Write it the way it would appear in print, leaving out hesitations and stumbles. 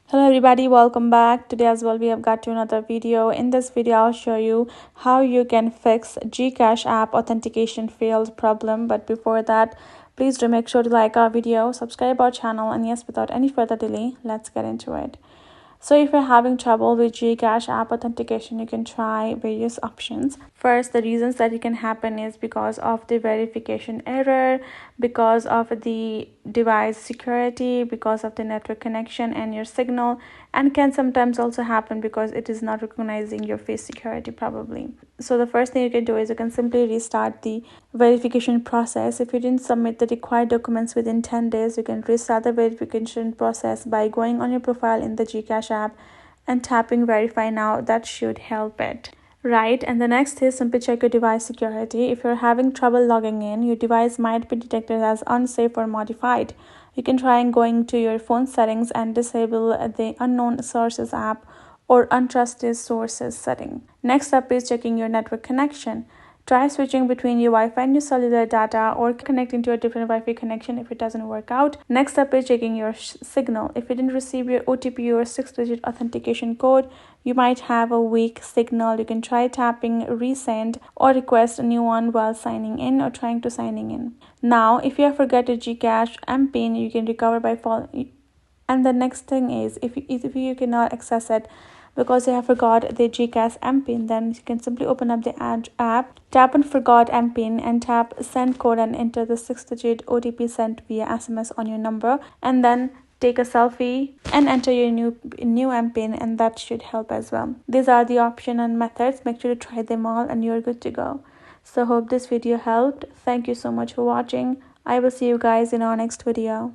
Hello everybody, welcome back. Today as well we have got to another video. In this video I'll show you how you can fix GCash app authentication failed problem. But before that, please do make sure to like our video, subscribe our channel, and yes, without any further delay, let's get into it. So if you're having trouble with GCash app authentication, you can try various options. First, the reasons that it can happen is because of the verification error, because of the device security, because of the network connection and your signal, and can sometimes also happen because it is not recognizing your face security probably. So the first thing you can do is you can simply restart the verification process. If you didn't submit the required documents within 10 days, you can restart the verification process by going on your profile in the GCash app and tapping verify now. That should help it. Right, and the next is simply check your device security. If you're having trouble logging in, your device might be detected as unsafe or modified. You can try and going to your phone settings and disable the unknown sources app or untrusted sources setting. Next up is checking your network connection. Try switching between your Wi-Fi and your cellular data or connecting to a different Wi-Fi connection if it doesn't work out. Next up is checking your signal. If you didn't receive your OTP or 6-digit authentication code, you might have a weak signal. You can try tapping resend or request a new one while signing in or trying to signing in. Now, if you have forgot your GCash MPIN, you can recover by following. And the next thing is if you cannot access it because you have forgot the GCash MPIN, then you can simply open up the app, tap on forgot MPIN and tap send code and enter the 6-digit OTP sent via SMS on your number, and then take a selfie and enter your new MPIN, and that should help as well. These are the options and methods. Make sure to try them all and you're good to go. So hope this video helped. Thank you so much for watching. I will see you guys in our next video.